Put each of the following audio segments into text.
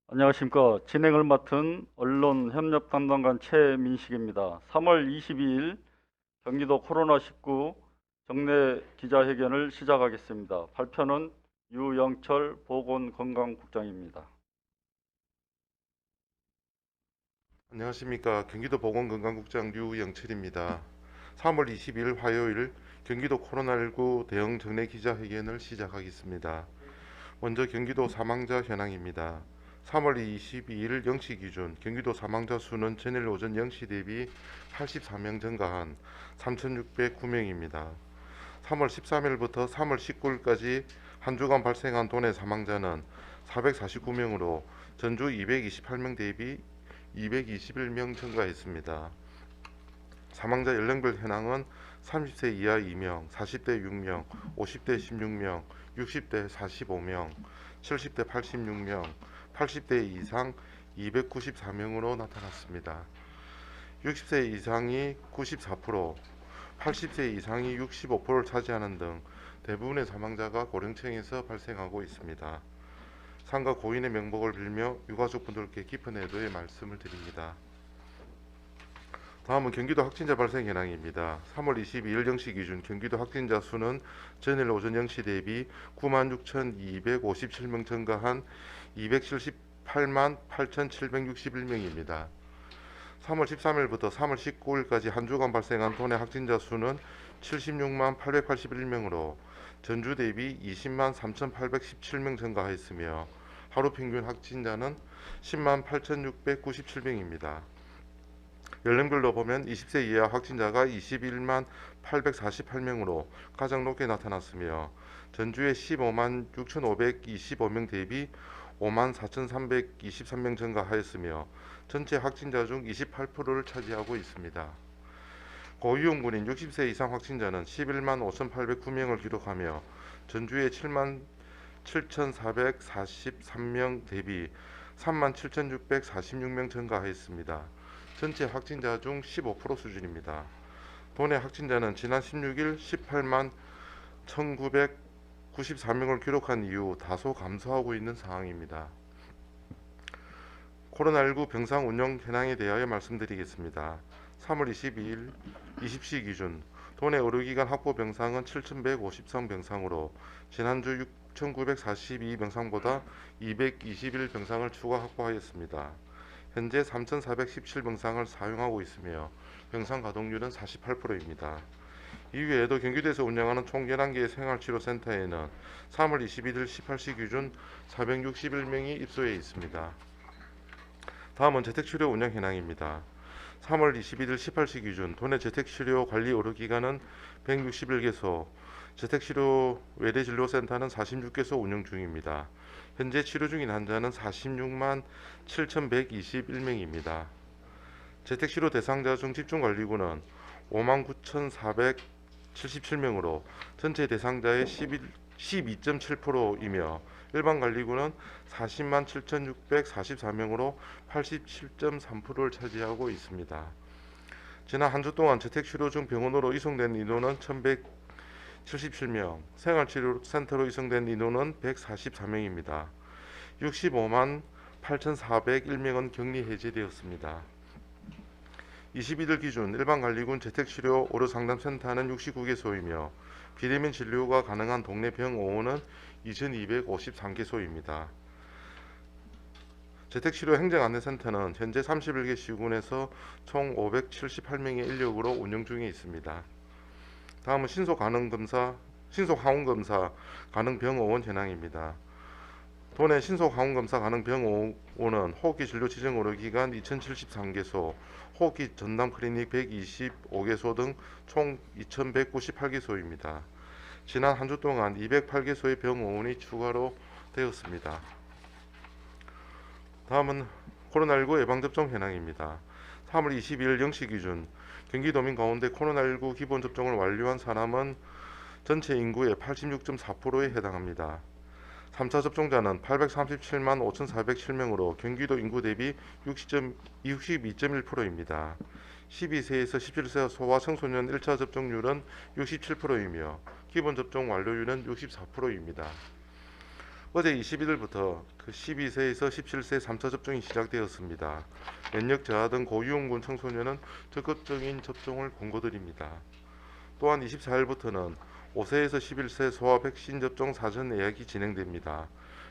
안녕하십니까. 진행을 맡은 언론협력담당관 최민식입니다. 3월 22일 경기도 코로나19 정례 기자회견을 시작하겠습니다. 발표는 유영철 보건건강국장입니다. 안녕하십니까. 경기도 보건건강국장 류영철입니다. 3월 20일 화요일 경기도 코로나19 대응 정례 기자회견을 시작하겠습니다. 먼저 경기도 사망자 현황입니다. 3월 22일 0시 기준 경기도 사망자 수는 전일 오전 0시 대비 84명 증가한 3,609명입니다. 3월 13일부터 3월 19일까지 한 주간 발생한 도내 사망자는 449명으로 전주 228명 대비 221명 증가했습니다. 사망자 연령별 현황은 30세 이하 2명, 40대 6명, 50대 16명, 60대 45명, 70대 86명, 80대 이상 294명으로 나타났습니다. 60세 이상이 94%, 80세 이상이 65%를 차지하는 등 대부분의 사망자가 고령층에서 발생하고 있습니다. 상가 고인의 명복을 빌며 유가족분들께 깊은 애도의 말씀을 드립니다. 다음은 경기도 확진자 발생 현황입니다. 3월 22일 0시 기준 경기도 확진자 수는 전일 오전 0시 대비 96,257명 증가한 278만 8,761명입니다. 3월 13일부터 3월 19일까지 한 주간 발생한 도내 확진자 수는 76만 881명으로 전주 대비 20만 3,817명 증가하였으며 하루 평균 확진자는 10만 8,697명입니다. 연령별로 보면 20세 이하 확진자가 21만 848명으로 가장 높게 나타났으며 전주의 15만 6,525명 대비 5만 4,323명 증가하였으며 전체 확진자 중 28%를 차지하고 있습니다. 고위험군인 60세 이상 확진자는 11만 5,809명을 기록하며 전주의 7만 7,443명 대비 3만 7,646명 증가하였습니다. 전체 확진자 중 15% 수준입니다. 도내 확진자는 지난 16일 18만 1,994명을 기록한 이후 다소 감소하고 있는 상황입니다. 코로나19 병상 운영 현황에 대하여 말씀드리겠습니다. 3월 22일 20시 기준 도내 의료기관 확보 병상은 7,150성 병상으로 지난주 6,942병상보다 221병상을 추가 확보하였습니다. 현재 3,417병상을 사용하고 있으며 병상 가동률은 48%입니다. 이외에도 경기도에서 운영하는 총 11개의 생활치료센터에는 3월 21일 18시 기준 461명이 입소해 있습니다. 다음은 재택치료 운영 현황입니다. 3월 21일 18시 기준 도내 재택치료 관리 의료기관은 161개소, 재택치료 외래진료센터는 46개소 운영 중입니다. 현재 치료 중인 환자는 46만 7,121명입니다. 재택치료 대상자 중 집중관리군은 5만 9,477명으로 전체 대상자의 12.7%이며 일반관리군은 40만 7,644명으로 87.3%를 차지하고 있습니다. 지난 한 주 동안 재택치료 중 병원으로 이송된 인원은 1,177명, 생활치료센터로 이송된 인원은 144명입니다. 65만 8,401명은 격리 해제되었습니다. 22일 기준 일반관리군 재택치료 의료상담센터는 69개소이며 비대면 진료가 가능한 동네 병원은 2,253개소입니다. 재택치료 행정안내센터는 현재 31개 시군에서 총 578명의 인력으로 운영 중에 있습니다. 다음은 신속항원검사 가능 병원 현황입니다. 도내 신속항원검사 가능 병원은 호흡기 진료 지정 의료기관 2,073개소, 호흡기 전담 클리닉 125개소 등 총 2,198개소입니다. 지난 한 주 동안 208개소의 병원이 추가로 되었습니다. 다음은 코로나19 예방접종 현황입니다. 3월 22일 0시 기준 경기도민 가운데 코로나19 기본접종을 완료한 사람은 전체 인구의 86.4%에 해당합니다. 3차 접종자는 837만 5,407명으로 경기도 인구 대비 62.1%입니다. 12세에서 17세 소아 청소년 1차 접종률은 67%이며 기본접종 완료율은 64%입니다. 어제 21일부터 12세에서 17세 3차 접종이 시작되었습니다. 면역 저하 등 고위험군 청소년은 적극적인 접종을 권고드립니다. 또한 24일부터는 5세에서 11세 소아 백신 접종 사전 예약이 진행됩니다.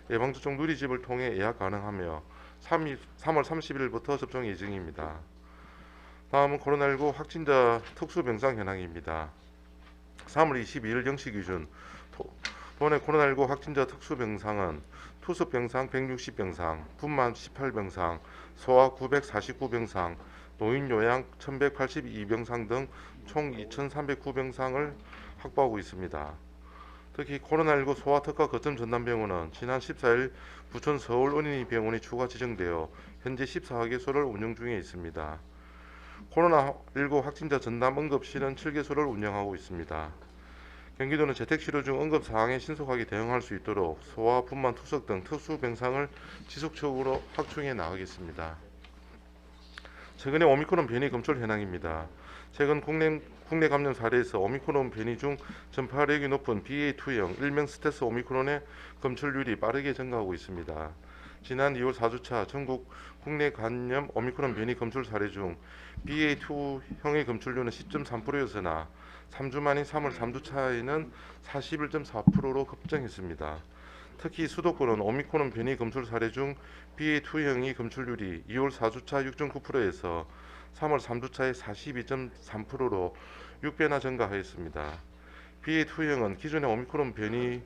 예방접종 누리집을 통해 예약 가능하며 3월 30일부터 접종 예정입니다. 다음은 코로나19 확진자 특수병상 현황입니다. 3월 22일 0시 기준 도내 코로나19 확진자 특수병상은 투숙병상 160병상, 분만 18병상, 소아 949병상, 노인요양 1182병상 등 총 2309병상을 확보하고 있습니다. 특히 코로나19 소아 특화 거점 전담병원은 지난 14일 부천 서울 어린이병원이 추가 지정되어 현재 14개소를 운영 중에 있습니다. 코로나19 확진자 전담 응급실은 7개소를 운영하고 있습니다. 경기도는 재택치료 중 응급 사항에 신속하게 대응할 수 있도록 소아, 분만, 투석 등 특수 병상을 지속적으로 확충해 나가겠습니다. 최근의 오미크론 변이 검출 현황입니다. 최근 국내 감염 사례에서 오미크론 변이 중 전파력이 높은 BA2형 일명 스텔스 오미크론의 검출률이 빠르게 증가하고 있습니다. 지난 2월 4주차 전국 국내 감염 오미크론 변이 검출 사례 중 BA2형의 검출률은 10.3%였으나 3주 만인 3월 3주차에는 41.4%로 급증했습니다. 특히 수도권은 오미크론 변이 검출 사례 중 BA2형의 검출률이 2월 4주차 6.9%에서 3월 3주차에 42.3%로 6배나 증가하였습니다. BA2형은 기존의 오미크론 변이와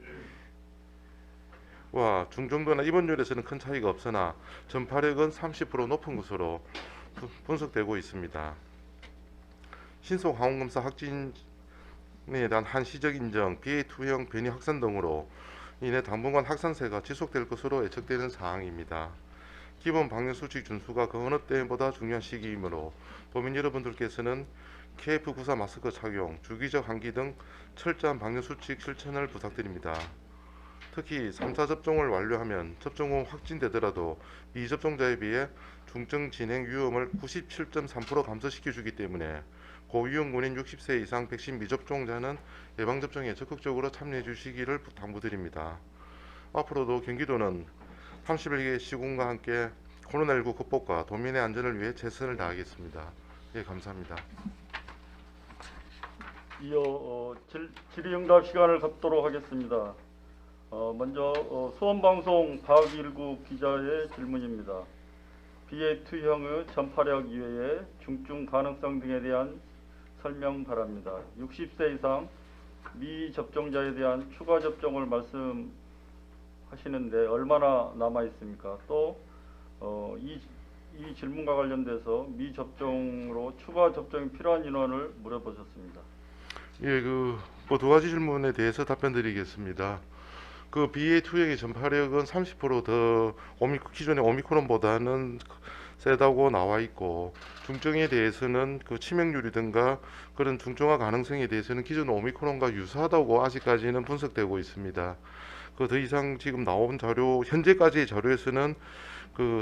중정도나 입원율에서는 큰 차이가 없으나 전파력은 30% 높은 것으로 분석되고 있습니다. 신속 항원검사 확진에 대한 한시적 인정, BA2형 변이 확산 등으로 인해 당분간 확산세가 지속될 것으로 예측되는 사항입니다. 기본 방역수칙 준수가 그 어느 때보다 중요한 시기이므로 도민 여러분들께서는 KF94 마스크 착용, 주기적 환기 등 철저한 방역수칙 실천을 부탁드립니다. 특히 3차 접종을 완료하면 접종 후 확진되더라도 미접종자에 비해 중증 진행 위험을 97.3% 감소시켜주기 때문에 고위험군인 60세 이상 백신 미접종자는 예방접종에 적극적으로 참여해 주시기를 당부드립니다. 앞으로도 경기도는 31개 시군과 함께 코로나19 극복과 도민의 안전을 위해 최선을 다하겠습니다. 예, 감사합니다. 이어 질의응답 시간을 갖도록 하겠습니다. 먼저 수원방송 박일구 기자의 질문입니다. BA2형의 전파력 이외에 중증 가능성 등에 대한 설명 바랍니다. 60세 이상 미접종자에 대한 추가 접종을 말씀하시는데 얼마나 남아 있습니까? 또 이 질문과 관련돼서 미접종으로 추가 접종이 필요한 인원을 물어보셨습니다. 예, 두 가지 질문에 대해서 답변드리겠습니다. BA2형의 전파력은 30% 기존의 오미크론보다는 세다고 나와 있고, 중증에 대해서는 치명률이든가 그런 중증화 가능성에 대해서는 기존 오미크론과 유사하다고 아직까지는 분석되고 있습니다. 더 이상 지금 나온 자료, 현재까지의 자료에서는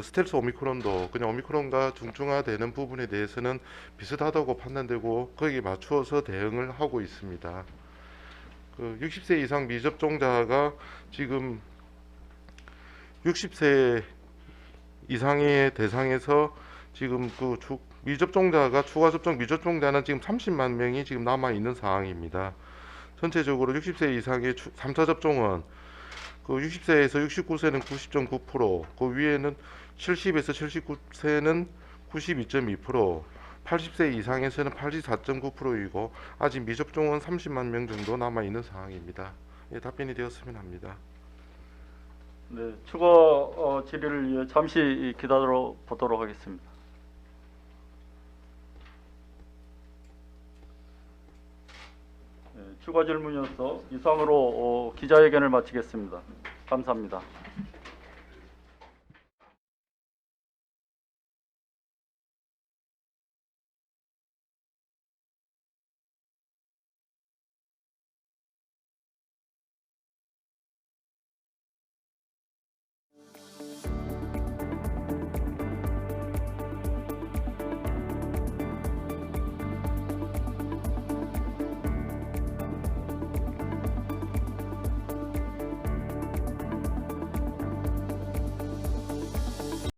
스텔스 오미크론도 그냥 오미크론과 중증화되는 부분에 대해서는 비슷하다고 판단되고 거기에 맞추어서 대응을 하고 있습니다. 60세 이상 미접종자가 지금 60세 이상의 대상에서 지금 미접종자가 추가 접종 미접종자는 지금 30만 명이 지금 남아 있는 상황입니다. 전체적으로 60세 이상의 3차 접종은 60세에서 69세는 90.9%, 그 위에는 70에서 79세는 92.2%, 80세 이상에서는 84.9%이고 아직 미접종은 30만 명 정도 남아 있는 상황입니다. 예, 답변이 되었으면 합니다. 네, 추가 질의를 위해 잠시 기다려 보도록 하겠습니다. 네, 추가 질문이어서 이상으로 기자회견을 마치겠습니다. 감사합니다.